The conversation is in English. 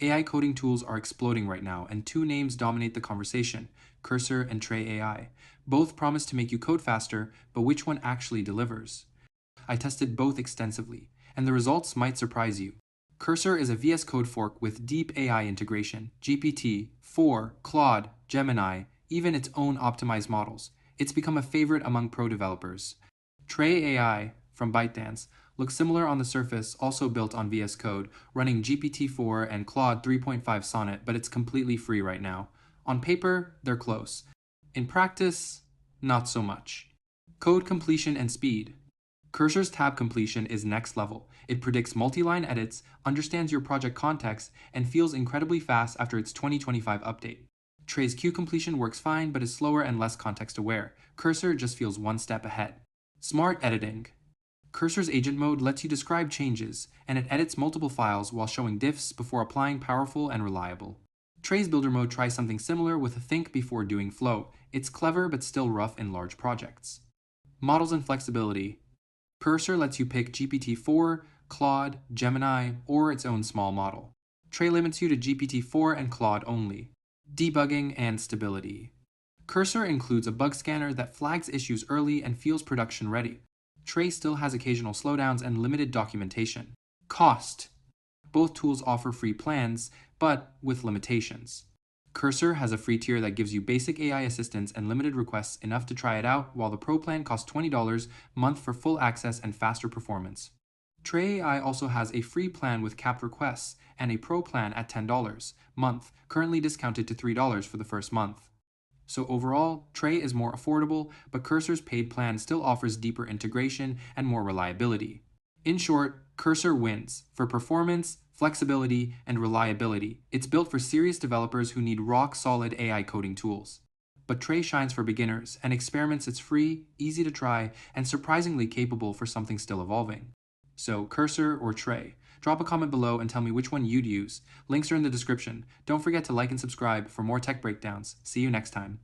AI coding tools are exploding right now, and two names dominate the conversation: Cursor and Trae AI. Both promise to make you code faster, but which one actually delivers? I tested both extensively, and the results might surprise you. Cursor is a VS Code fork with deep AI integration, GPT-4, Claude, Gemini, even its own optimized models. It's become a favorite among pro developers. Trae AI, from ByteDance, looks similar on the surface, also built on VS Code, running GPT-4 and Claude 3.5 Sonnet, but it's completely free right now. On paper, they're close. In practice, not so much. Code completion and speed. Cursor's tab completion is next level. It predicts multi-line edits, understands your project context, and feels incredibly fast after its 2025 update. Trae's queue completion works fine, but is slower and less context-aware. Cursor just feels one step ahead. Smart editing. Cursor's agent mode lets you describe changes, and it edits multiple files while showing diffs before applying powerful and reliable. Trae's builder mode tries something similar with a think before doing flow. It's clever but still rough in large projects. Models and flexibility. Cursor lets you pick GPT-4, Claude, Gemini, or its own small model. Trae limits you to GPT-4 and Claude only. Debugging and stability. Cursor includes a bug scanner that flags issues early and feels production ready. Trae still has occasional slowdowns and limited documentation. Cost. Both tools offer free plans, but with limitations. Cursor has a free tier that gives you basic AI assistance and limited requests enough to try it out, while the Pro plan costs $20 a month for full access and faster performance. Trae AI also has a free plan with capped requests and a Pro plan at $10 a month, currently discounted to $3 for the first month. So overall, Trae is more affordable, but Cursor's paid plan still offers deeper integration and more reliability. In short, Cursor wins for performance, flexibility, and reliability. It's built for serious developers who need rock-solid AI coding tools. But Trae shines for beginners and experiments. It's free, easy to try, and surprisingly capable for something still evolving. So, Cursor or Trae? Drop a comment below and tell me which one you'd use. Links are in the description. Don't forget to like and subscribe for more tech breakdowns. See you next time.